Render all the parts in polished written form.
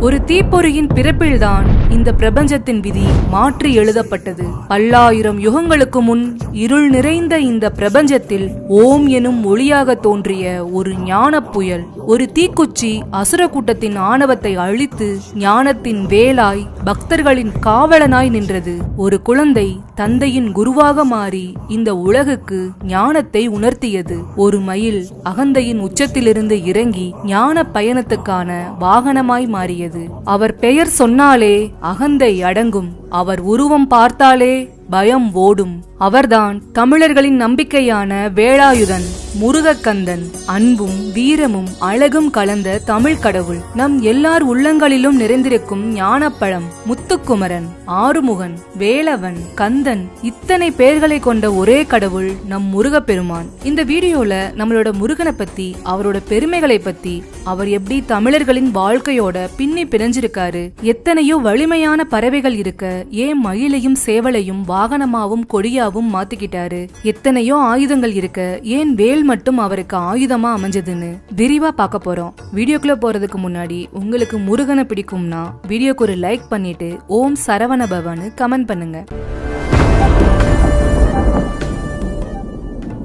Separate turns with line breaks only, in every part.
ஒரு தீப்பொறியின் பிறப்பில்தான் இந்த பிரபஞ்சத்தின் விதி மாற்றி எழுதப்பட்டது. பல்லாயிரம் யுகங்களுக்கு முன் இருள் நிறைந்த இந்த பிரபஞ்சத்தில் ஓம் எனும் ஒளியாக தோன்றிய ஒரு ஞான புயல், ஒரு தீக்குச்சி அசுர கூட்டத்தின் ஆணவத்தை அழித்து ஞானத்தின் வேலாய் பக்தர்களின் காவலனாய் நின்றது. ஒரு குழந்தை தந்தையின் குருவாக மாறி இந்த உலகுக்கு ஞானத்தை உணர்த்தியது. ஒரு மயில் அகந்தையின் உச்சத்திலிருந்து இறங்கி ஞான பயணத்துக்கான வாகனமாய் மாறியது. அவர் பெயர் சொன்னாலே அகந்தை அடங்கும், அவர் உருவம் பார்த்தாலே பயம் ஓடும். அவர்தான் தமிழர்களின் நம்பிக்கையான வேலாயுதன், முருகக்கந்தன். அன்பும் வீரமும் அழகும் கலந்த தமிழ் கடவுள், நம் எல்லார் உள்ளங்களிலும் நிறைந்திருக்கும் ஞானப்பழம், முத்துக்குமரன், ஆறுமுகன், வேலவன், கந்தன், இத்தனை பெயர்களை கொண்ட ஒரே கடவுள் நம் முருகப்பெருமான். இந்த வீடியோல நம்மளோட முருகனை பத்தி, அவரோட பெருமைகளை பத்தி, அவர் எப்படி தமிழர்களின் வாழ்க்கையோட பின்னி பிணைஞ்சிருக்காரு, எத்தனையோ வலிமையான பறவைகள் இருக்க ஏன் மயிலையும் சேவலையும் வாகனமாவும் கொடியாவும் மாத்திக்கிட்டாரு, எத்தனையோ ஆயுதங்கள் இருக்க ஏன் வேல் மட்டும் அவருக்கு ஆயுதமா அமைஞ்சதுன்னு விரிவா பார்க்க போறோம். வீடியோக்குள்ள போறதுக்கு முன்னாடி உங்களுக்கு முருகனை பிடிக்கும்னா வீடியோக்கு ஒரு லைக் பண்ணிட்டு ஓம் சரவண பவன்னு கமெண்ட் பண்ணுங்க.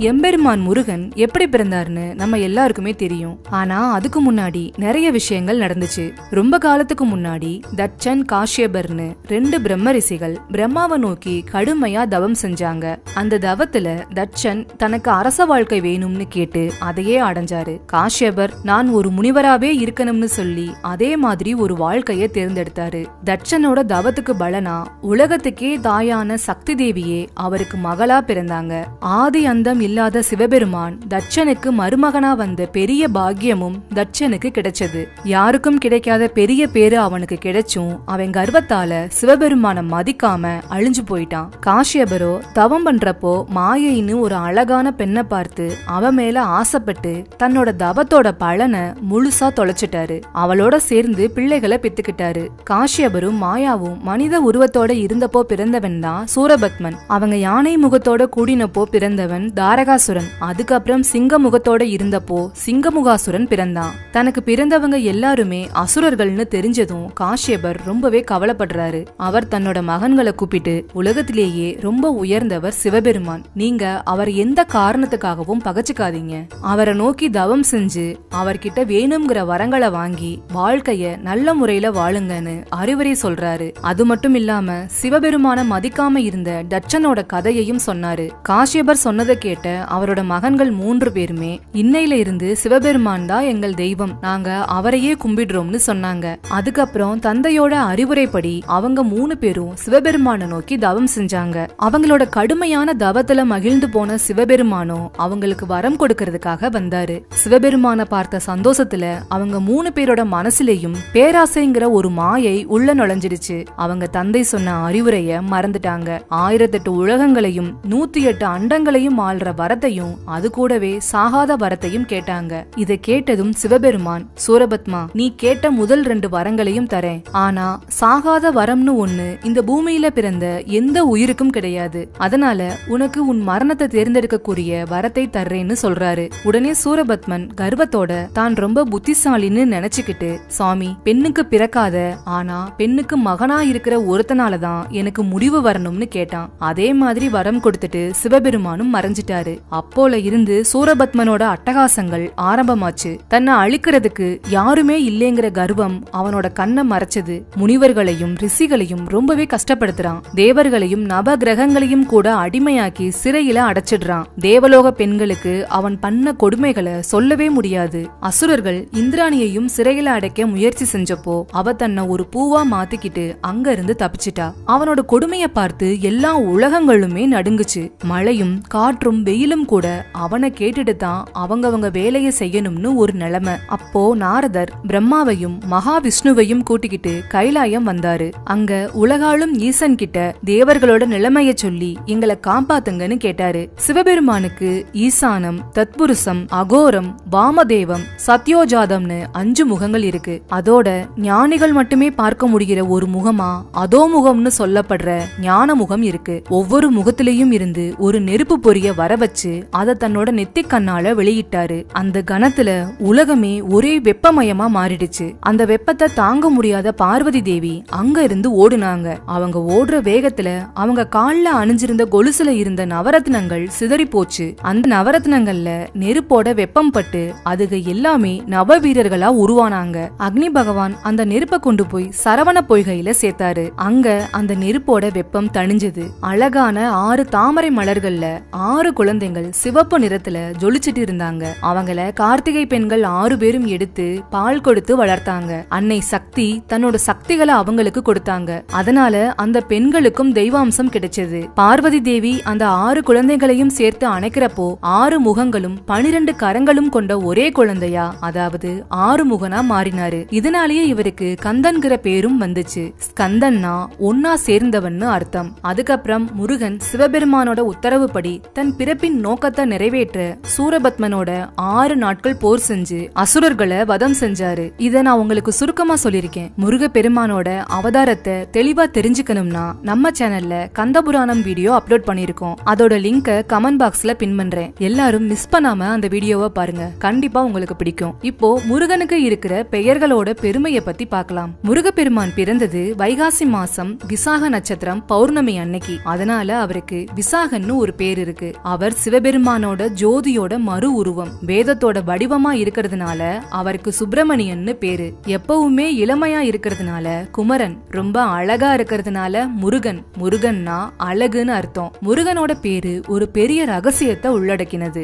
எம்பெருமான் முருகன் எப்படி பிறந்தார்னு நம்ம எல்லாருக்குமே தெரியும். ஆனா அதுக்கு முன்னாடி நிறைய விஷயங்கள் நடந்துச்சு. ரொம்ப காலத்துக்கு முன்னாடி தட்சன், காஷ்யபர்னு 2 பிரம்ம ரிஷிகள் பிரம்மாவை நோக்கி கடுமையா தவம் செஞ்சாங்க. அந்த தவத்துல தட்சன் தனக்கு அரச வாழ்க்கை வேணும்னு கேட்டு அதையே அடைஞ்சாரு. காஷ்யபர் நான் ஒரு முனிவராவே இருக்கணும்னு சொல்லி அதே மாதிரி ஒரு வாழ்க்கைய தேர்ந்தெடுத்தாரு. தட்சனோட தவத்துக்கு பலனா உலகத்துக்கே தாயான சக்தி தேவியே அவருக்கு மகளா பிறந்தாங்க. ஆதி அந்தம் இல்லாத சிவபெருமான் தட்சனுக்கு மருமகனா வந்த பெரிய பாக்கியமும் தட்சனுக்கு கிடைச்சது. யாருக்கும் கிடைக்காத பெரிய பேரு அவனுக்கு கிடைச்சும் அவன் கர்வத்தால சிவபெருமான மதிக்காம அழிஞ்சு போயிட்டான். காஷ்யபரோ தவம் பண்றப்போ மாயைன்னு ஒரு அழகான பெண்ணை பார்த்து அவ மேல ஆசைப்பட்டு தன்னோட தவத்தோட பலனை முழுசா தொலைச்சிட்டாரு. அவளோட சேர்ந்து பிள்ளைகளை பெத்துக்கிட்டாரு. காஷ்யபரும் மாயாவும் மனித உருவத்தோட இருந்தப்போ பிறந்தவன் தான் சூரபத்மன். அவங்க யானை முகத்தோட கூடினப்போ பிறந்தவன் தாரகாசுரன். அதுக்கப்புறம் சிங்க முகத்தோட இருந்தப்போ சிங்கமுகாசுரன் பிறந்தான். தனக்கு பிறந்தவங்க எல்லாருமே அசுரர்கள்னு தெரிஞ்சதும் காஷ்யபர் ரொம்பவே கவலைப்படுறாரு. அவர் தன்னோட மகன்களை கூப்பிட்டு, உலகத்திலேயே ரொம்ப உயர்ந்தவர் சிவபெருமான், நீங்க அவர் எந்த காரணத்துக்காகவும் பகச்சுக்காதீங்க. அவரை நோக்கி தவம் செஞ்சு அவர்கிட்ட வேணுங்கிற வரங்களை வாங்கி வாழ்க்கைய நல்ல முறையில வாழுங்கன்னு அறிவுரை சொல்றாரு. அது மட்டும் இல்லாம சிவபெருமான மதிக்காம இருந்த தட்சனோட கதையையும் சொன்னாரு. காஷ்யபர் சொன்னதை கேட்ட அவரோட மகன்கள் 3 பேருமே இன்னையில இருந்து சிவபெருமான் தான் எங்கள் தெய்வம், நாங்க அவரையே கும்பிடுறோம்னு சொன்னாங்க. அதுக்கப்புறம் தந்தையோட அறிவுரைப்படி அவங்க 3 பேரும் சிவபெருமான நோக்கி தவம் செஞ்சாங்க. அவங்களோட கடுமையான தவத்துல மகிழ்ந்து போன சிவபெருமானோ அவங்களுக்கு வரம் கொடுக்கறதுக்காக வந்தாரு. சிவபெருமான பார்த்த சந்தோஷத்துல அவங்க 3 பேரோட மனசுலயும் பேராசைங்கிற ஒரு மாயை உள்ள நுழைஞ்சிருச்சு. அவங்க தந்தை சொன்ன அறிவுரைய மறந்துட்டாங்க. 1008 உலகங்களையும் 108 அண்டங்களையும் ஆள்ற வரத்தையும் அது கூடவே சாகாத வரத்தையும் கேட்டாங்க. இதை கேட்டதும் சிவபெருமான், சூரபத்மா, நீ கேட்ட முதல் 2 வரங்களையும் தரேன், ஆனா சாகாத வரம்னு ஒண்ணு இந்த பூமியில பிறந்த எந்த உயிருக்கும் கிடையாது, அதனால உனக்கு உன் மரணத்தை தேர்ந்தெடுக்கக்கூடிய வரத்தை தர்றேன்னு சொல்றாரு. உடனே சூரபத்மன் கர்வத்தோட தான் ரொம்ப புத்திசாலின்னு நினைச்சுக்கிட்டு, சாமி, பெண்ணுக்கு பிறக்காத ஆனா பெண்ணுக்கு மகனா இருக்கிற ஒருத்தனாலதான் எனக்கு முடிவு வரணும்னு கேட்டான். அதே மாதிரி வரம் கொடுத்துட்டு சிவபெருமானும் மறைஞ்சிட்டாரு. அப்போல இருந்து சூரபத்மனோட அட்டகாசங்கள் ஆரம்பமாச்சு. தன்னை அழிக்கிறதுக்கு யாருமே இல்லைங்கிற கர்வம் அவனோட கண்ணை மறைச்சது. முனிவர்களையும் ரிஷிகளையும் ரொம்பவே கஷ்டப்படுத்துறான். தேவர்களையும் நவ கிரகங்களையும் கூட அடிமையாக்கி சிறையில அடைச்சிடுறான். தேவலோக பெண்களுக்கு அவன் பண்ண கொடுமைகளை சொல்லவே முடியாது. அசுரர்கள் இந்திராணியையும் சிறையில அடைக்க முயற்சி செஞ்சப்போ அவ தன்னை ஒரு பூவா மாத்திக்கிட்டு அங்க இருந்து தப்பிச்சிட்டா. அவனோட கொடுமைய பார்த்து எல்லா உலகங்களுமே நடுங்குச்சு. மழையும் காற்றும் வெயிலும் கூட அவனை கேட்டுட்டு தான் அவங்கவங்க வேலையை செய்யணும்னு ஒரு நிலைமை. அப்போ நாரதர் பிரம்மாவையும் மகாவிஷ்ணுவையும் கூட்டிக்கிட்டு கைலாயம் வந்தாரு. அங்க உலகாளும் ஈசன் கிட்ட தேவர்களோட நிலைமைய சொல்லி எங்களை காப்பாத்துங்கன்னு கேட்டாரு. சிவபெருமானுக்கு ஈசானம், தத்புருஷம், அகோரம், வாமதேவம், சத்யோஜாதம்னு 5 முகங்கள் இருக்கு. அதோட ஞானிகள் மட்டுமே பார்க்க முடிகிற ஒரு முகமா அதோமுகம்னு சொல்லப்படுற ஞான முகம் இருக்கு. ஒவ்வொரு முகத்திலையும் இருந்து ஒரு நெருப்பு பொரிய வர வச்சு அத தன்னோட நெத்திக் கண்ணால வெளியிட்டாரு. அந்த கணத்துல உலகமே ஒரே வெப்பமயமா மாறிடுச்சு. அந்த வெப்பத்தை தாங்க முடியாத பார்வதி தேவி அங்க இருந்து ஓடுனாங்க. அவங்க ஓடுற வேகத்துல அவங்க கால்ல அணிஞ்சிருந்த கொலுசுல இருந்த நவரத்னங்கள் சிதறி போச்சு. அந்த நவரத்னங்கள்ல நெருப்போட வெப்பம் பட்டு அதுக எல்லாமே நவ வீரர்களா உருவானாங்க. அக்னி பகவான் அந்த நெருப்பை கொண்டு போய் சரவண பொய்கையில சேர்த்தாரு. அங்க அந்த நெருப்போட வெப்பம் தணிஞ்சது. அழகான 6 தாமரை மலர்கள்ல 6 குழந்தைகள் சிவப்பு நிறத்துல ஜொலிச்சிட்டு இருந்தாங்க. அவங்கள கார்த்திகை பெண்கள் 6 பேரும் எடுத்து பால் கொடுத்து வளர்த்தாங்க. அன்னை சக்தி தன்னோட சக்திகளை அவங்களுக்கு கொடுத்தாங்க. அதனால அந்த பெண்களுக்கும் தெய்வாம்சம் கிடைச்சது. பார்வதி தேவி அந்த 6 குழந்தைகளையும் சேர்த்து அணைக்கிறப்போ 6 முகங்களும் 12 கரங்களும் கொண்ட ஒரே குழந்தையா, அதாவது 6 முகனா மாறினாரு. இதனாலேயே இவருக்கு கந்தன்கிற பேரும் வந்துச்சு. ஸ்கந்தன்னா ஒன்னா சேர்ந்தவன்னு அர்த்தம். அதுக்கப்புறம் முருகன் சிவபெருமானோட உத்தரவுப்படி தன் பிறப்பின் நோக்கத்தை நிறைவேற்ற சூரபத்மனோட 6 நாட்கள் போர் செஞ்சு அசுரர்களை வதம் செஞ்சாரு. இத நான் உங்களுக்கு சுருக்கமா சொல்லிருக்கேன். முருக பெருமானோட அவதாரத்தை தெளிவா தெரிஞ்சுக்கணும்னா நம்ம சேனல்ல கந்தபுராணம் வீடியோ அப்லோட் பண்ணிருக்கோம். அதோட லிங்க கமெண்ட் பாக்ஸ்ல பின் பண்றேன். எல்லாரும் மிஸ் பண்ணாம அந்த வீடியோவை பாருங்க. கண்டிப்பா உங்களுக்கு பிடிக்கும். இப்போ முருகனுக்கு இருக்கிற பெயர்களோட பெருமையை பத்தி பார்க்கலாம். முருகப்பெருமான் பிறந்தது வைகாசி மாசம் விசாக நட்சத்திரம் பௌர்ணமி அன்னைக்கு. அதனால அவருக்கு விசாகன்னு ஒரு பேர் இருக்கு. அவர் சிவபெருமானோட ஜோதியோட மறு உருவம், வேதத்தோட வடிவமா இருக்கிறதுனால அவருக்கு சுப்பிரமணியன்னு பேரு. எப்பவுமே இளமையா இருக்கிறதுனால குமரன், ரொம்ப அழகா இருக்கிறதுனால முருகன். முருகன்னா அழகுன்னு அர்த்தம். முருகனோட பேரு ஒரு பெரிய ரகசியத்தை உள்ளடக்கினது.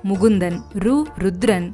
முகுந்தன், ருத்ரன்,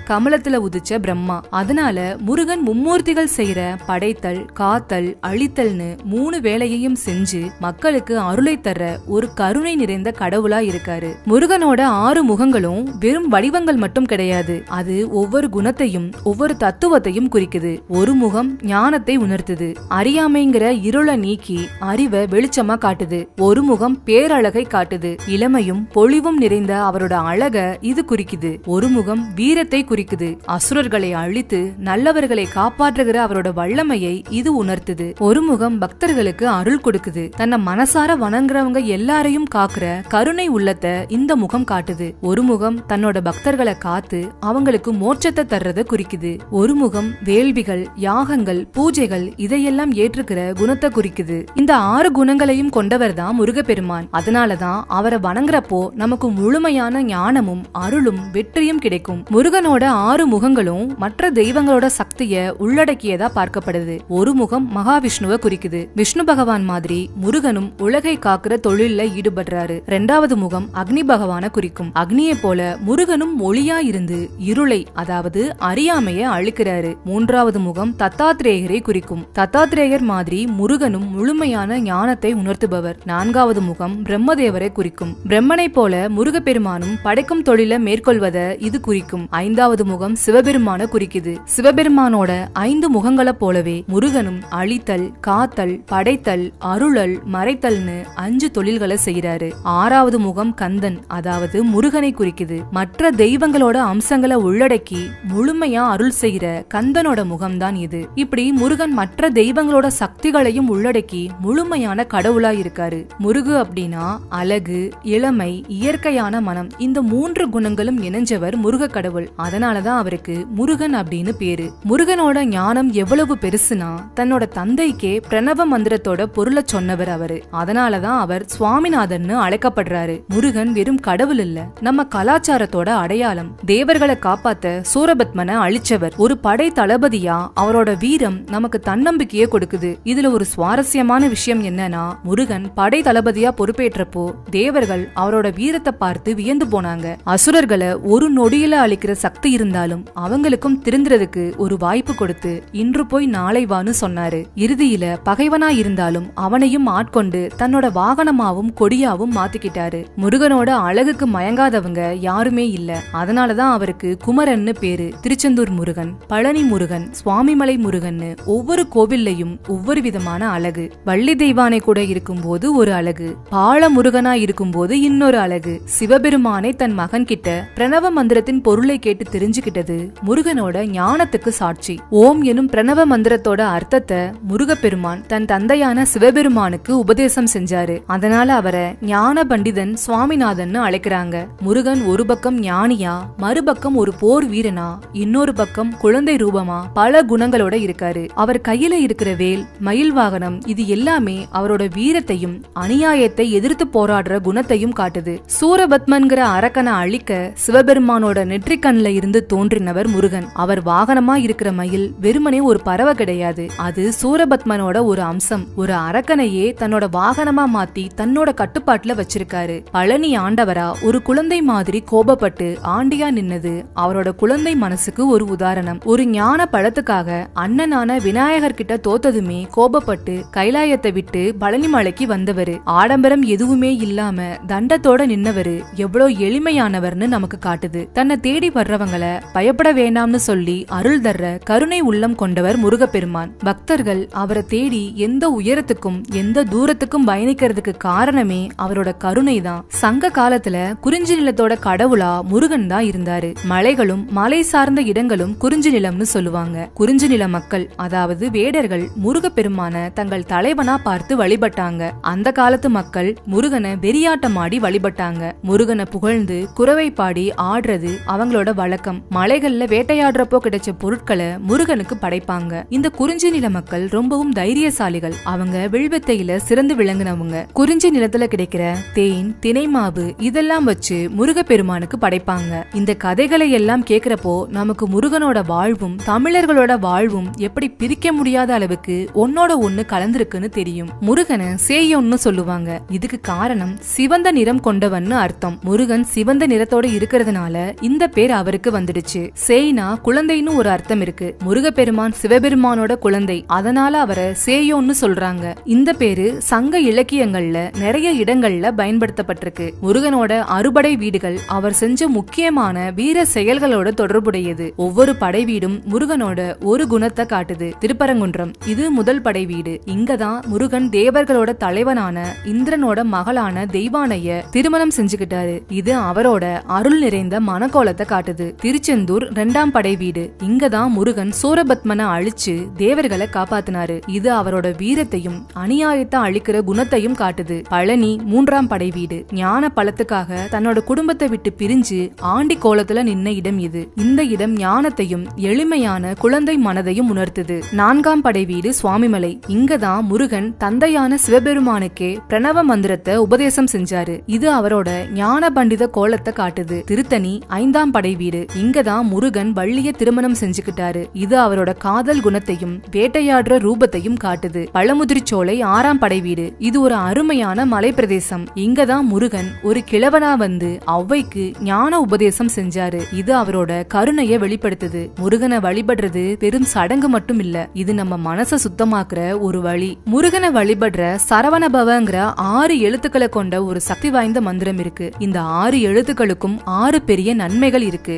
கமலத்துல உதிச்ச பிரம்மா. அதனால முருகன் மும்மூர்த்திகள் செய்யற படைத்தல், காத்தல், அழித்தல்னு 3 வேலையையும் செஞ்சு மக்களுக்கு அருளை தர்ற ஒரு கருணை நிறைந்த கடவுளா இருக்காரு. முருகனோட 6 முகங்களும் வெறும் வடிவங்கள் மட்டும் கிடையாது. அது ஒவ்வொரு குணத்தையும் ஒவ்வொரு தத்துவத்தையும் குறிக்குது. ஒரு முகம் ஞானத்தை உணர்த்துது, அறியாமைங்கிற இருளை நீக்கி அறிவை வெளிச்சமா காட்டுது. ஒரு முகம் பேரழகை காட்டுது, இளமையும் பொலிவும் நிறைந்த அவரோட அழக இது குறிக்குது. ஒரு முகம் வீரத்தை குறிக்குது, அசுரர்களை அழித்து நல்லவர்களை காப்பாற்றுகிற அவரோட வல்லமையை இது உணர்த்துது. ஒரு முகம் பக்தர்களுக்கு அருள் கொடுக்குது, தன்னை மனசார வணங்குறவங்க எல்லாரையும் காக்குற கருணை உள்ளத்தை இந்த முகம் காட்டுது. ஒரு முகம் தன்னோட பக்தர்களை காத்து அவங்களுக்கு மோட்சத்தை தர்றத குறிக்குது. ஒரு முகம் வேள்விகள், யாகங்கள், பூஜைகள் இதையெல்லாம் ஏற்றுக்கிற குணத்தை குறிக்குது. இந்த 6 குணங்களையும் கொண்டவர் தான் முருகப்பெருமான். அதனாலதான் அவரை வணங்குறப்போ நமக்கு முழுமையான ஞானமும் அருளும் வெற்றியும் கிடைக்கும். முருகனோட 6 முகங்களும் மற்ற தெய்வங்களோட சக்திய உள்ளடக்கியதா பார்க்கப்படுது. ஒரு முகம் மகாவிஷ்ணுவை குறிக்குது. விஷ்ணு பகவான் மாதிரி முருகனும் உலகை காக்குற தொழில்ல ஈடுபடுறாரு. 2வது முகம் அக்னி பகவான குறிக்கும். அக்னியை போல முருகனும் ஒளியா இருந்து இருளை, அதாவது அறியாமைய அழிக்கிறாரு. 3வது முகம் தத்தாத்ரேயரை குறிக்கும். தத்தாத்ரேயர் மாதிரி முருகனும் முழுமையான ஞானத்தை உணர்த்துபவர். 4வது முகம் பிரம்மதேவரை குறிக்கும். பிரம்மனை போல முருகப்பெருமானும் படைக்கும் தொழில மேற்கொள்வத இது குறிக்கும். 5வது முகம் சிவபெருமான குறிக்குது. சிவபெருமானோட 5 முகங்களை போலவே முருகனும் அழித்தல், காத்தல், படைத்தல், அருளல், மறைத்தல்னு 5 தொழில்களை செய்யறாரு. 6வது முகம் கந்தன், அதாவது முருகனை குறிக்குது. மற்ற தெய்வங்களோட அம்சங்களை உள்ளடக்கி முழுமையா அருள் செய்யற கந்தனோட முகம்தான் இது. இப்படி முருகன் மற்ற தெய்வங்களோட சக்திகளையும் உள்ளடக்கி முழுமையான கடவுளா இருக்காரு. முருகு அப்படின்னா அழகு, இளமை, இயற்கையான மனம், இந்த 3 குணங்களும் இணைஞ்சவர் முருக கடவுள். அதனாலதான் அவருக்கு முருகன் அப்படின்னு பேரு. முருகனோட ஞானம் எவ்வளவு பெருசுனா தன்னோட தந்தைக்கே பிரணவ மந்திரத்தோட பொருளை சொன்னவர் அவரு. அதனாலதான் அவர் சுவாமிநாதன்னு அழைக்கப்படுறாரு. முருகன் வெறும் கடவுள் இல்ல, நம்ம கலாச்சாரத்தோட அடையாளம். தேவர்களை காப்பாத்த சூரபத்மனை அழிச்சவர். ஒரு படை தளபதியா அவரோட வீரம் நமக்கு தன்னம்பிக்கையே கொடுக்குது. இதுல ஒரு சுவாரஸ்யமான விஷயம் என்னன்னா, முருகன் படை தளபதியா பொறுப்பேற்றப்போ தேவர்கள் அவரோட வீரத்தை பார்த்து வியந்து போனாங்க. அசுரர்களை ஒரு நொடியில அழிக்கிற சக்தி இருந்தாலும் அவங்களுக்கும் திருந்துறதுக்கு ஒரு வாய்ப்பு கொடுத்து இன்று போய் நாளை வான்னு சொன்னாரு. இறுதியில பகைவனா இருந்தாலும் அவனையும் ஆட்கொண்டு தன்னோட வாகனமாவும் கொடியாவும் மாத்திக்கிட்டாரு. முருகனோட அழகுக்கு மயங்காதவங்க யாருமே இல்ல. அதனாலதான் அவருக்கு குமரன்னு பேரு. திருச்செந்தூர் முருகன், பழனி முருகன், சுவாமிமலை முருகன்னு ஒவ்வொரு கோவில்லையும் ஒவ்வொரு விதமான அழகு. வள்ளி தெய்வானை கூட இருக்கும்போது ஒரு அழகு, பால முருகனா இருக்கும்போது இன்னொரு அழகு. சிவபெருமானை தன் மகன் கிட்ட பிரணவ மந்திரத்தின் பொருளை கேட்டு தெரிஞ்சுக்கிட்டது முருகனோட ஞானத்துக்கு சாட்சி. ஓம் எனும் பிரணவ மந்திரத்தோட அர்த்தத்தை முருகப்பெருமான் தன் தந்தையான சிவபெருமானுக்கு உபதேசம் செஞ்சாரு. அதனால அவரை ஞான பண்டிதன், சுவாமி சுவாமிநாதன் அழைக்கிறாங்க. முருகன் ஒரு பக்கம் ஞானியா, மறுபக்கம் ஒரு போர் வீரனா, இன்னொரு பக்கம் குழந்தை ரூபமா பல குணங்களோட இருக்காரு. அவர் கையில இருக்கிற வேல், மயில் வாகனம், இது எல்லாமே அவரோட வீரத்தையும் அநியாயத்தை எதிர்த்து போராடுற குணத்தையும் காட்டுது. சூரபத்மன்கிற அரக்கனை அழிக்க சிவபெருமானோட நெற்றிக்கண்ல இருந்து தோன்றினவர் முருகன். அவர் வாகனமா இருக்கிற மயில் வெறுமனே ஒரு பறவை கிடையாது, அது சூரபத்மனோட ஒரு அம்சம். ஒரு அரக்கனையே தன்னோட வாகனமா மாத்தி தன்னோட கட்டுப்பாட்டுல வச்சிருக்காரு. பழனி ஆண்டவரா ஒரு குழந்தை மாதிரி கோபப்பட்டு ஆண்டியா நின்னது அவரோட குழந்தை மனசுக்கு ஒரு உதாரணம். ஒரு ஞான பழத்துக்காக அண்ணனான விநாயகர் கிட்ட தோத்ததுமே கோபப்பட்டு கைலாயத்தை விட்டு பழனி மலைக்கு வந்தவரு. ஆடம்பரம் எதுவுமே இல்லாம தண்டத்தோட நின்னவரு எவ்வளவு எளிமையானவர்னு நமக்கு காட்டுது. தன்னை தேடி வர்றவங்களை பயப்பட வேண்டாம்னு சொல்லி அருள் தர்ற கருணை உள்ளம் கொண்டவர் முருகப்பெருமான். பக்தர்கள் அவரை தேடி எந்த உயரத்துக்கும் எந்த தூரத்துக்கும் பயணிக்கிறதுக்கு காரணமே அவரோட கருணை தான். சங்க காலத்துல குறிஞ்சி நிலத்தோட கடவுளா முருகன் தான் இருந்தாரு. மலைகளும் மலை சார்ந்த இடங்களும் குறிஞ்சி நிலம்னு சொல்லுவாங்க. குறிஞ்சி நில மக்கள், அதாவது வேடர்கள், முருகப்பெருமான தங்கள் தலைவனா பார்த்து வழிபட்டாங்க. அந்த காலத்து மக்கள் முருகனை வெறியாட்டமாடி வழிபட்டாங்க. முருகனை புகழ்ந்து குரவை பாடி ஆடுறது அவங்களோட வழக்கம். மலைகள்ல வேட்டையாடுறப்போ கிடைச்ச பொருட்களை முருகனுக்கு படைப்பாங்க. இந்த குறிஞ்சி நில மக்கள் ரொம்பவும் தைரியசாலிகள். அவங்க வில்வித்தையில சிறந்து விளங்குனவங்க. குறிஞ்சி நிலத்துல கிடைக்கிற தேன், தினைமாவு இதெல்லாம் வச்சு முருகப்பெருமானுக்கு படைப்பாங்க. இந்த கதைகளை எல்லாம் கேக்குறப்போ நமக்கு முருகனோட வாழ்வும் தமிழர்களோட வாழ்வும் எப்படி பிரிக்க முடியாத அளவுக்கு ஒன்னோட ஒண்ணு கலந்திருக்குன்னு தெரியும். முருகனை சேயோன்னு சொல்லுவாங்க. இதுக்கு காரணம் சிவந்த நிறம் கொண்டவன்னு அர்த்தம். முருகன் சிவந்த நிறத்தோட இருக்கிறதுனால இந்த பேர் அவருக்கு வந்துடுச்சு. சேய்னா குழந்தைன்னு ஒரு அர்த்தம் இருக்கு. முருகப்பெருமான் சிவபெருமானோட குழந்தை, அதனால அவரை சேயோன்னு சொல்றாங்க. இந்த பேரு சங்க இலக்கியங்கள்ல நிறைய இடங்கள்ல பயன்படுத்தப்பட்டிருக்கு. முருகனோட அறுபடை வீடுகள் அவர் செஞ்ச முக்கியமான வீர செயல்களோட தொடர்புடையது. ஒவ்வொரு படை வீடும் முருகனோட ஒரு குணத்தை காட்டுது. திருப்பரங்குன்றம், இது முதல் படை வீடு. இங்கதான் முருகன் தேவர்களோட தலைவனான இந்திரனோட மகளான தெய்வானைய திருமணம் செஞ்சுக்கிட்டாரு. இது அவரோட அருள் நிறைந்த மனக்கோலத்தை காட்டுது. திருச்செந்தூர் இரண்டாம் படை வீடு. இங்கதான் முருகன் சூரபத்மனை அழிச்சு தேவர்களை காப்பாத்தினாரு. இது அவரோட வீரத்தையும் அநியாயத்தை அழிக்கிற குணத்தையும் காட்டுது. பழனி மூன்றாம் படை வீடு. ஞான பழத்துக்காக தன்னோட குடும்பத்தை விட்டு பிரிஞ்சு ஆண்டி கோலத்துல நின்ன இடம் இது. இந்த இடம் ஞானத்தையும் எளிமையான குழந்தை மனதையும் உணர்த்துது. நான்காம் படை வீடு சுவாமிமலை. இங்கதான் முருகன் தந்தையான சிவபெருமானுக்கே பிரணவ மந்திரத்தை உபதேசம் செஞ்சாரு. இது அவரோட ஞான பண்டித கோலத்தை காட்டுது. திருத்தணி ஐந்தாம் படை வீடு. இங்கதான் முருகன் வள்ளிய திருமணம் செஞ்சுக்கிட்டாரு. இது அவரோட காதல் குணத்தையும் வேட்டையாடுற ரூபத்தையும் காட்டுது. பழமுதிர்ச்சோலை ஆறாம் படை வீடு. இது ஒரு அருமையான மலை பிரதேசம். இங்கதான் முருகன் ஒரு கிழவனா வந்து ஔவைக்கு ஞான உபதேசம் செஞ்சாரு. இது அவரோட கருணைய வெளிப்படுத்துது. முருகனை வழிபடுறது பெரும் சடங்கு மட்டும் இல்ல, இது நம்ம மனச சுத்தமாக்குற ஒரு வழி. முருகனை வழிபடுற சரவணபவங்கிற 6 எழுத்துக்களை கொண்ட ஒரு சக்தி வாய்ந்த மந்திரம் இருக்கு. இந்த 6 எழுத்துக்களுக்கும் 6 பெரிய நன்மைகள் இருக்கு.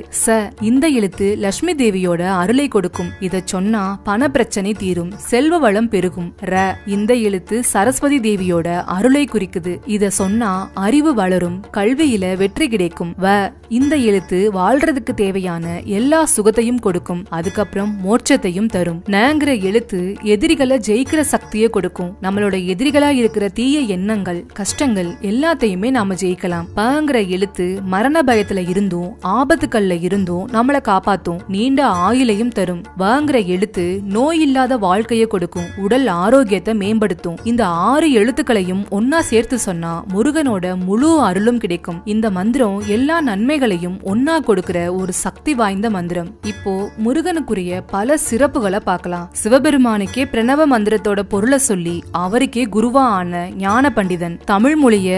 இந்த எழுத்து லட்சுமி தேவியோட அருளை கொடுக்கும். இத சொன்னா பண பிரச்சனை தீரும், செல்வ வளம் பெருகும். இந்த எழுத்து சரஸ்வதி தேவியோட அருளை குறிக்குது. இத சொன்னா அறிவு வளரும், கல்வியில வெற்றி கிடைக்கும். இந்த எழுத்து வாழ்றதுக்கு தேவையான எல்லா சுகத்தையும் கொடுக்கும், அதுக்கப்புறம் மோட்சத்தையும் தரும். நங்கிற எழுத்து எதிரிகளை ஜெயிக்கிற சக்தியை கொடுக்கும். நம்மளோட எதிரிகளா இருக்கிற தீய எண்ணங்கள், கஷ்டங்கள் எல்லாத்தையுமே நாம ஜெயிக்கலாம். பங்கிற எழுத்து மரண பயத்துல இருந்தும் ஆபத்துக்கள்ல இருந்தும் நம்மளை காப்பாத்தும், நீண்ட ஆயுளையும் தரும். வங்கிற எழுத்து நோய் இல்லாத வாழ்க்கையை கொடுக்கும், உடல் ஆரோக்கியத்தை மேம்படுத்தும். இந்த 6 எழுத்துக்களையும் ஒன்னா சேர்த்து சொன்னா முருகனோட முழு அருளும் கிடைக்கும். இந்த மந்திரம் எல்லா நன்மைகளையும் ஒன்னா கொடுக்கிற ஒரு சக்தி வாய்ந்த மந்திரம். இப்போ முருகனுக்குரிய பல சிறப்புகளை பார்க்கலாம். சிவபெருமானுக்கே பிரணவ மந்திரத்தோட பொருளை சொல்லி அவருக்கே குருவா ஆன ஞான பண்டிதன். தமிழ் மொழிய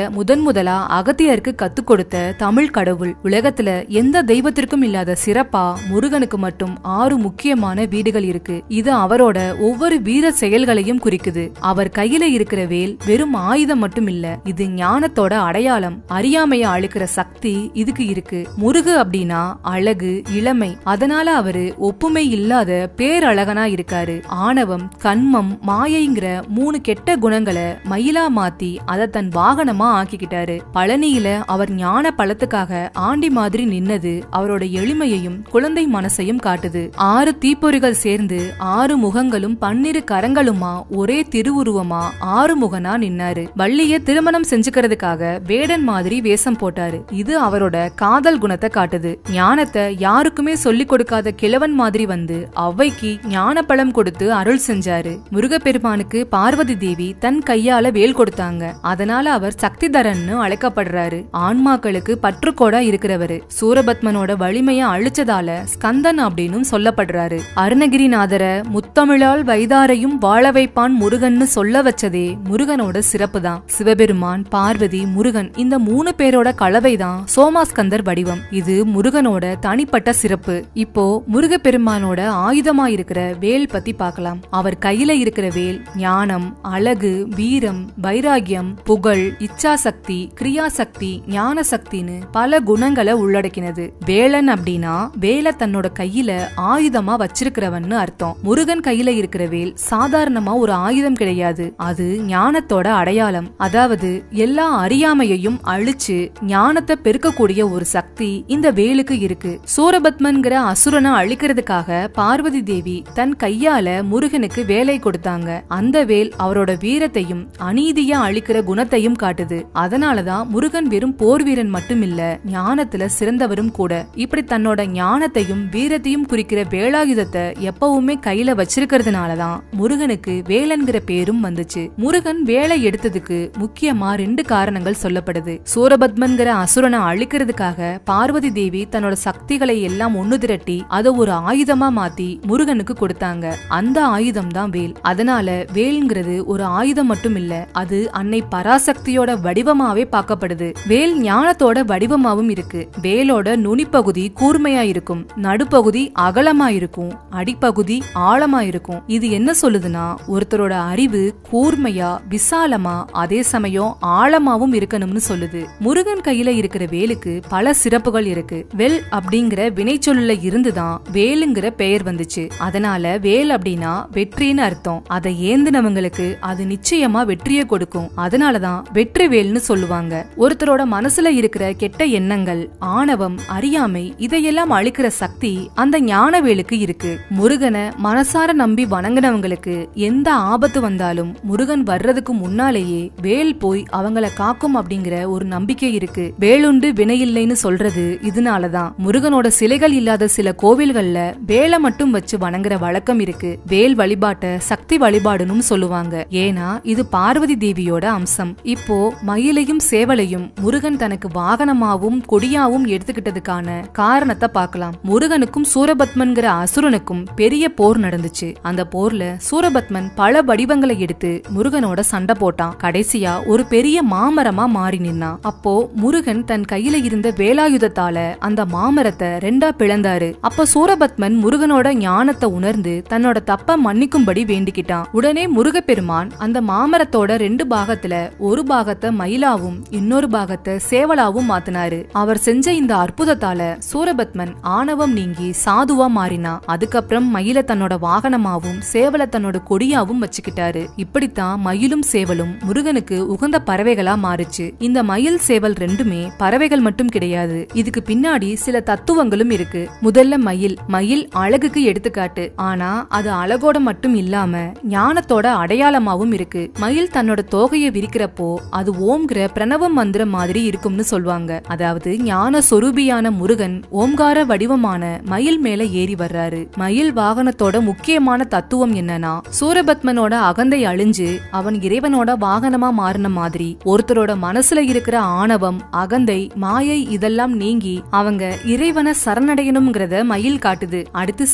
முதலா அகத்தியருக்கு கத்து கொடுத்த தமிழ் கடவுள். உலகத்துல எந்த தெய்வத்திற்கும் இல்லாத சிறப்பா முருகனுக்கு மட்டும் 6 முக்கியமான வீடுகள் இருக்கு. இது அவரோட ஒவ்வொரு வீர செயல்களையும் குறிக்குது. அவர் கையில இருக்கிற வேல் வெறும் ஆயுதம் மட்டும் இல்ல, இது ஞானத்தோட அடையாளம். அறியாமைய அழிக்கிற சக்தி இதுக்கு இருக்கு. முருகு அப்படின்னா அழகு, இளமை. அதனால அவரு ஒப்புமை இல்லாத பேரழகனா இருக்காரு. ஆணவம், கண்மம், மாயைங்கிற 3 கெட்ட குணங்களை மயிலா மாத்தி அதை தன் வாகனமா ஆக்கிக்கிட்டாரு. பழனியில அவர் ஞான பழத்துக்காக ஆண்டி மாதிரி நின்னது அவரோட எளிமையையும் குழந்தை மனசையும் காட்டுது. 6 தீப்பொறிகள் சேர்ந்து 6 முகங்களும் 12 கரங்களுமா ஒரே திருவுருவமா 6 முகனா நின்னாரு. வள்ளிய திருமணம் செஞ்சுக்கிறதுக்காக வேட வேடன் மாதிரி வேஷம் போட்டாரு. இது அவரோட காதல் குணத்தை காட்டுது. ஞானத்தை யாருக்குமே சொல்லிக் கொடுக்காத கிழவன் மாதிரி வந்து ஔவைக்கு ஞான பழம் கொடுத்து அருள் செஞ்சாரு. முருகப்பெருமானுக்கு பார்வதி தேவி தன் கையால வேல் கொடுத்தாங்க. அதனால அவர் சக்திதரன்னு அழைக்கப்படுறாரு. ஆன்மாக்களுக்கு பற்றுக்கோடா இருக்கிறவரு. சூரபத்மனோட வலிமைய அழிச்சதால ஸ்கந்தன் அப்படின்னு சொல்லப்படுறாரு. அருணகிரிநாதர முத்தமிழால் வைதாரையும் வாழ வைப்பான் முருகன்னு சொல்ல வச்சதே முருகனோட சிறப்பு தான். சிவபெருமான், பார்வதி, முருகன் இந்த 3 பேரோட கலவைதான் சோமாஸ்கந்தர் வடிவம். இது முருகனோட தனிப்பட்ட சிறப்பு. இப்போ முருகப்பெருமானோட ஆயுதமா இருக்கிற வேல் பத்தி பார்க்கலாம். அவர் கையில இருக்கிற வேல் ஞானம், அழகு, வீரம், வைராகியம், புகழ், இச்சாசக்தி, கிரியாசக்தி, ஞான சக்தின்னு பல குணங்களை உள்ளடக்கினது. வேலன் அப்படின்னா வேலை தன்னோட கையில ஆயுதமா வச்சிருக்கிறவன்னு அர்த்தம். முருகன் கையில இருக்கிற வேல் சாதாரணமா ஒரு ஆயுதம் கிடையாது. அது ஞானத்தோட அடையாளம். அதாவது எல்லா அறியாமையையும் அழிச்சு ஞானத்தை பெருக்கக்கூடிய ஒரு சக்தி இந்த வேலுக்கு இருக்கு. சூரபத்மன்கிற அசுரனை அழிக்கிறதுக்காக பார்வதி தேவி தன் கையால முருகனுக்கு வேலை கொடுத்தாங்க. அந்த வேல் அவரோட வீரத்தையும் அநீதியா அழிக்கிற குணத்தையும் காட்டுது. அதனாலதான் முருகன் வெறும் போர் வீரன் மட்டும் இல்ல, ஞானத்துல சிறந்தவரும் கூட. இப்படி தன்னோட ஞானத்தையும் வீரத்தையும் குறிக்கிற வேலாயுதத்தை எப்பவுமே கையில வச்சிருக்கிறதுனாலதான் முருகனுக்கு வேலன்கிற பேரும் வந்துச்சு. முருகன் வேலை எடுத்ததுக்கு முக்கியமா 2 காரணங்கள் சொல்லப்படுது. சூரபத்மன்கிற அசுரனை அழிக்கிறதுக்காக பார்வதி தேவி தன்னோட சக்திகளை எல்லாம் ஒண்ணு திரட்டி அதை ஒரு ஆயுதமா மாத்தி முருகனுக்கு கொடுத்தாங்க. அந்த ஆயுதம் தான் வேல். அதனால வேல்ங்கிறது ஒரு ஆயுதம் மட்டும் இல்ல, அது அன்னை பராசக்தியோட வடிவமாவே பார்க்கப்படுது. வேல் ஞானத்தோட வடிவமாவும் இருக்கு. வேலோட நுனிப்பகுதி கூர்மையா இருக்கும், நடுப்பகுதி அகலமா இருக்கும், அடிப்பகுதி ஆழமா இருக்கும். இது என்ன சொல்லுதுன்னா ஒருத்தரோட அறிவு கூர்மையா விசாலமா அதே சமயம் ஆழமாவும் இருக்கணும்னு சொல்லுது. முருகன் கையில இருக்கிற வேலுக்கு பல சிறப்புகள் இருக்கு. வெல் அப்படிங்கிற வினைச்சொல்லுல இருந்துதான் வேலுங்கிற பெயர் வந்துச்சு. அதனால வேல் அப்படின்னா வெற்றின்னு அர்த்தம். அதை ஏந்தினவங்களுக்கு அது நிச்சயமா வெற்றியை கொடுக்கும். அதனாலதான் வெற்றி வேல்னு சொல்லுவாங்க. ஒருத்தரோட மனசுல இருக்கிற கெட்ட எண்ணங்கள், ஆணவம், அறியாமை இதையெல்லாம் அழிக்கிற சக்தி அந்த ஞான வேலுக்கு இருக்கு. முருகனை மனசார நம்பி வணங்கினவங்களுக்கு எந்த ஆபத்து வந்தாலும் முருகன் வர்றதுக்கு முன்னாலேயே வேல் போய் அவங்கள காக்கும் அப்படிங்கிற ஒரு நம்பிக்கை இருக்கு. வேலுண்டு வினையில்லைன்னு சொல்றது இதனாலதான். முருகனோட சிலைகள் இல்லாத சில கோவில்கள்ல வேலை மட்டும் வச்சு வணங்குற வழக்கம் இருக்கு. வேல் வழிபாட்ட சக்தி வழிபாடுன்னு சொல்லுவாங்க. ஏன்னா இது பார்வதி தேவியோட அம்சம். இப்போ மயிலையும் சேவலையும் முருகன் தனக்கு வாகனமாவும் கொடியாவும் எடுத்துக்கிட்டதுக்கான காரணத்தை பார்க்கலாம். முருகனுக்கும் சூரபத்மன்கிற அசுரனுக்கும் பெரிய போர் நடந்துச்சு. அந்த போர்ல சூரபத்மன் பல வடிவங்களை எடுத்து முருகனோட சண்டை போட்டான். கடைசியா ஒரு பெரிய மாமரமா மாறி நின்னான். அப்போ முருகன் தன் கையில இருந்த வேலாயுதத்தால அந்த மாமரத்தை 2ஆ பிளந்தாரு. அப்ப சூரபத்மன் முருகனோட ஞானத்தை உணர்ந்து தன்னோட தப்ப மன்னிக்கும்படி வேண்டிக்கிட்டான். உடனே முருகப்பெருமான் அந்த மாமரத்தோட 2 பாகத்துல ஒரு பாகத்தை மயிலாவும் இன்னொரு பாகத்தை சேவலாவும் மாத்தினாரு. அவர் செஞ்ச இந்த அற்புதத்தால சூரபத்மன் ஆணவம் நீங்கி சாதுவா மாறினா. அதுக்கப்புறம் மயில தன்னோட வாகனமாவும் சேவலை தன்னோட கொடியாவும் வச்சுக்கிட்டாரு. இப்படித்தான் மயிலும் சேவலும் முருகனுக்கு உகந்த பறவைகளா மாறுச்சு. இந்த மயில் சேவல் 2மே பறவைகள் மட்டும் கிடையாது. இதுக்கு பின்னாடி சில தத்துவங்களும் இருக்கு. முதல்ல மயில் அழகுக்கு எடுத்துக்காட்டு. ஆனா அது அழகோட மட்டும் இல்லாம ஞானத்தோட அடையாளமாவும் இருக்கு. மயில் தன்னோட தோகையை விரிக்கிறப்போ அது ஓம்ங்கிற பிரணவ மந்திரம் மாதிரி இருக்கும்னு சொல்வாங்க. அதாவது ஞான சொரூபியான முருகன் ஓம்கார வடிவமான மயில் மேல ஏறி வர்றாரு. மயில் வாகனத்தோட முக்கியமான தத்துவம் என்னன்னா சூரபத்மனோட அகந்தை அழிஞ்சு அவன் இறைவனோட வாகனமா மாறின மாதிரி ஒருத்தரோட மனசுல இருக்கிற ஆணவம், அகந்தை, மாயை இதெல்லாம் நீங்கி அவங்க இறைவனை சரணடையணும்ங்கிறத மயில் காட்டுது. அடுத்து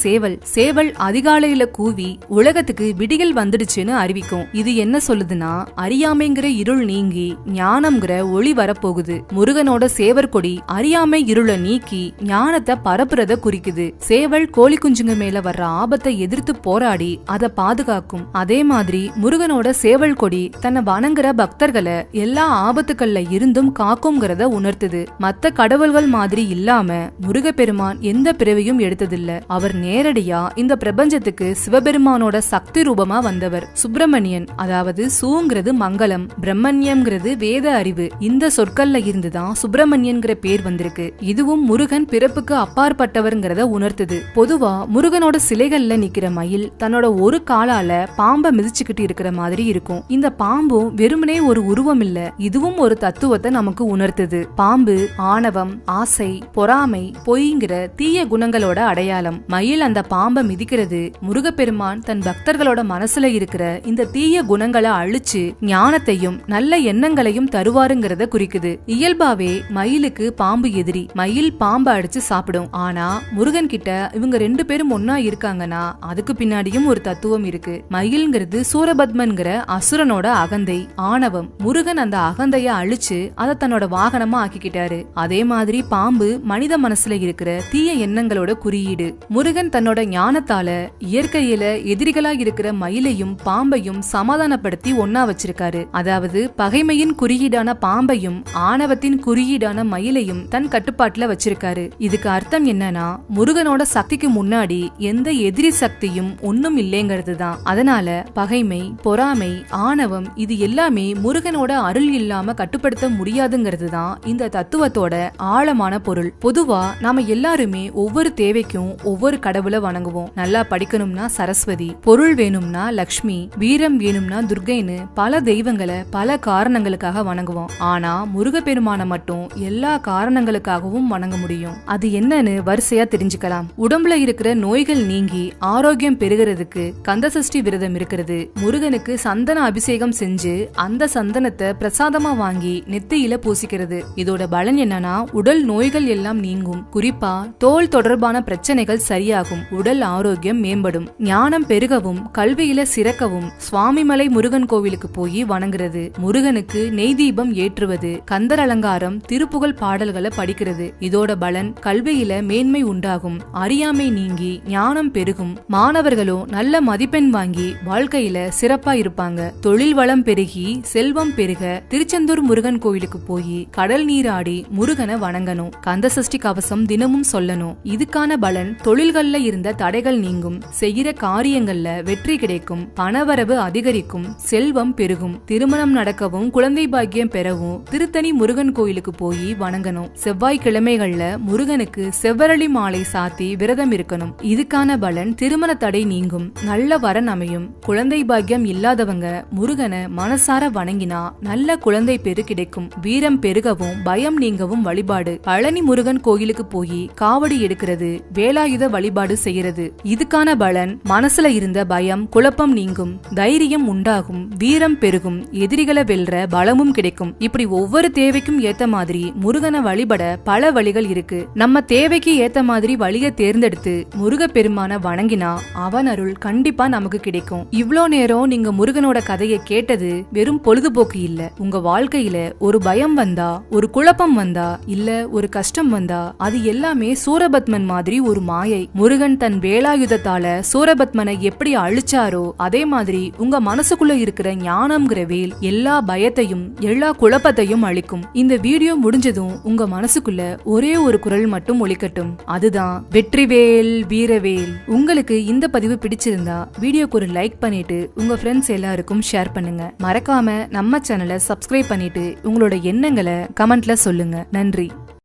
சேவல் அதிகாலையில கூவி உலகத்துக்கு விடியல் வந்துடுச்சுன்னு அறிவிக்கும். இது என்ன சொல்லுதுன்னா அறியாமைங்கிற இருள் நீங்கி ஞானம்ங்கிற ஒளி வரப்போகுது. முருகனோட சேவர் கொடி அறியாமை இருளை நீக்கி ஞானத்தை பரப்புறத குறிக்குது. சேவல் கோழி குஞ்சுங்க மேல வர்ற ஆபத்தை எதிர்த்து போராடி அதை பாதுகாக்கும். அதே மாதிரி முருகனோட சேவல் கொடி தன்னை வணங்குற பக்தர்களை எல்லா ஆபத்துக்கள்ல இருந்தும் காக்கும்ங்கிறத உணர்த்துது. மத்த கடவுள்கள் மாதிரி இல்லாம முருகப்பெருமான் எந்த பிறவியும் எடுத்ததில்ல. அவர் நேரடியா இந்த பிரபஞ்சத்துக்கு சிவபெருமானோட சக்தி ரூபமா வந்தவர். சுப்பிரமணியன், அதாவது சூங்கிறது மங்களம், பிரம்மண்யம்ங்கிறது வேத அறிவு. இந்த சொற்கள்ல இருந்துதான் சுப்பிரமணியன்கிற பேர் வந்திருக்கு. இதுவும் முருகன் பிறப்புக்கு அப்பாற்பட்டவர்ங்கிறத உணர்த்துது. பொதுவா முருகனோட சிலைகள்ல நிக்கிற மயில் தன்னோட ஒரு காலால பாம்பை மிதிச்சுக்கிட்டு இருக்கிற மாதிரி இருக்கும். இந்த பாம்பும் வெறுமனே ஒரு உருவம் இல்ல, இதுவும் ஒரு தத்துவத்தை நமக்கு உணர்த்துது. பாம்பு ஆணவம், ஆசை, பொறாமை, பொய்ங்கிற தீய குணங்களோட அடையாளம். மயில் அந்த பாம்பை மிதிக்கிறது முருகப்பெருமான் தன் பக்தர்களோட மனசுல இருக்கிற இந்த தீய குணங்களை அழிச்சு ஞானத்தையும் நல்ல எண்ணங்களையும் தருவாருங்கிறத குறிக்குது. இயல்பாவே மயிலுக்கு பாம்பு எதிரி. மயில் பாம்பை அடிச்சு சாப்பிடும். ஆனா முருகன் கிட்ட இவங்க 2 பேரும் ஒன்னா இருக்காங்கன்னா அதுக்கு பின்னாடியும் ஒரு தத்துவம் இருக்கு. மயில்ங்கிறது சூரபத்மன்கிற அசுரனோட அகந்தை, ஆணவம். முருகன் அந்த அகந்தைய அழிச்சு அதை தன்னோட வாகனமா ஆக்கிக்கிட்டாரு. அதே மாதிரி பாம்பு மனித மனசுல இருக்கிற தீய எண்ணங்களோட குறியீடு. முருகன் தன்னோட ஞானத்தால இயற்கையில எதிரிகளா இருக்கிற மயிலையும் பாம்பையும் சமாதானப்படுத்தி ஒன்னா வச்சிருக்காரு. அதாவது பகைமையின் குறியீடான பாம்பையும் ஆணவத்தின் குறியீடான மயிலையும் தன் கட்டுப்பாட்டுல வச்சிருக்காரு. இதுக்கு அர்த்தம் என்னன்னா முருகனோட சக்திக்கு முன்னாடி எந்த எதிரி சக்தியும் ஒன்னும் இல்லைங்கிறது தான். அதனால பகைமை, பொறாமை, ஆணவம் இது எல்லாமே முருகனோட அருள் இல்லாம கட்டுப்படுத்த முடியாதுங்கிறது தான் இந்த தத்துவத்தோட ஆழமான பொருள். பொதுவா நாம எல்லாருமே ஒவ்வொரு தேவைக்கும் ஒவ்வொரு கடவுளை வணங்குவோம். நல்லா படிக்கணும்னா சரஸ்வதி, பொருள் வேணும்னா லக்ஷ்மி, வீரம் வேணும்னா துர்கைன்னு பல தெய்வங்களை பல காரணங்களுக்காக வணங்குவோம். ஆனா முருகப்பெருமான மட்டும் எல்லா காரணங்களுக்காகவும் வணங்க முடியும். அது என்னன்னு வரிசையா தெரிஞ்சுக்கலாம். உடம்புல இருக்கிற நோய்கள் நீங்கி ஆரோக்கியம் பெறுகிறதுக்கு கந்தசஷ்டி விரதம் இருக்கிறது. முருகனுக்கு சந்தன அபிஷேகம் செஞ்சு அந்த சந்தனத்தை பிரசாதமா வாங்கி நெத்தியில பூசிக்கிறது. இதோட பலன் என்னன்னா உடல் நோய்கள் எல்லாம் நீங்கும். குறிப்பா தோல் தொடர்பான பிரச்சனைகள் சரியாகும். உடல் ஆரோக்கியம் மேம்படும். ஞானம் பெருகவும் கல்வியில சிறக்கவும் சுவாமிமலை முருகன் கோவிலுக்கு போய் வணங்குறது, முருகனுக்கு நெய் தீபம் ஏற்றுவது, கந்தர் அலங்காரம், திருப்புகழ் பாடல்களை படிக்கிறது. இதோட பலன் கல்வியில மேன்மை உண்டாகும். அறியாமை நீங்கி ஞானம் பெருகும். மாணவர்களும் நல்ல மதிப்பெண் வாங்கி வாழ்க்கையில சிறப்பா இருப்பாங்க. தொழில் வளம் பெருகி செல்வம் பெருக திருச்செந்தூர் முருகன் கோவிலுக்கு போய் கடல் நீராடி முருகனை வணங்கணும். கந்தசஷ்டி கவசம் தினமும் சொல்லணும். இதுக்கான பலன் தொழில்கள்ல இருந்த தடைகள் நீங்கும். செய்கிற காரியங்கள்ல வெற்றி கிடைக்கும். பணவரவு அதிகரிக்கும். செல்வம் பெருகும். திருமணம் நடக்கவும் குழந்தை பாக்கியம் பெறவும் திருத்தணி முருகன் கோயிலுக்கு போய் வணங்கணும். செவ்வாய்க்கிழமைகள்ல முருகனுக்கு செவ்வரளி மாலை சாத்தி விரதம் இருக்கணும். இதுக்கான பலன் திருமண தடை நீங்கும். நல்ல வரன் அமையும். குழந்தை பாக்கியம் இல்லாதவங்க முருகனை மனசார வணங்கினா நல்ல குழந்தை பெரு கிடைக்கும். வீரம் பெருகவும் பயம் நீங்கவும் வழிபாடு. பழனி முருகன் கோயிலுக்கு போய் காவடி எடுக்கிறது, வேலாயுத வழிபாடு செய்யறது. இதுக்கான பலன் மனசுல இருந்த பயம் குழப்பம் நீங்கும். தைரியம் உண்டாகும். வீரம் பெருகும். எதிரிகளை வெல்ற பலமும் கிடைக்கும். இப்படி ஒவ்வொரு தேவைக்கும் ஏத்த மாதிரி முருகனை வழிபட பல வழிகள் இருக்கு. நம்ம தேவைக்கு ஏத்த மாதிரி வழியை தேர்ந்தெடுத்து முருகப்பெருமான வணங்கினா அவன் அருள் கண்டிப்பா நமக்கு கிடைக்கும். இவ்ளோ நேரம் நீங்க முருகனோட கதையை கேட்டது வெறும் பொழுதுபோக்கு இல்ல. உங்க வாழ்க்கையில ஒரு பயம் வந்தா, ஒரு குழப்பம் வந்தா, இல்ல ஒரு கஷ்டம் வந்தா அது எல்லாமே சூரபத்மன் மாதிரி ஒரு மாயை. முருகன் தன் வேலாயுதத்தால சூரபத்மனை எப்படி அழிச்சாரோ அதே மாதிரி உங்க மனசுக்குள்ள இருக்கிற ஞானம்ங்கிற வேல் எல்லா பயத்தையும் எல்லா குழப்பத்தையும் அழிக்கும். இந்த வீடியோ முடிஞ்சதும் உங்க மனசுக்குள்ள ஒரே ஒரு குரல் மட்டும் ஒலிக்கட்டும். அதுதான் வெற்றிவேல் வீரவேல். உங்களுக்கு இந்த பதிவு பிடிச்சிருந்தா வீடியோக்கு ஒரு லைக் பண்ணிட்டு உங்க ஃப்ரெண்ட்ஸ் எல்லாருக்கும் ஷேர் பண்ணுங்க. மறக்காம நம்ம சேனலை சப்ஸ்கிரைப் பண்ணிட்டு உங்களோட எண்ணங்களை கமெண்ட்ல சொல்லுங்க. நன்றி.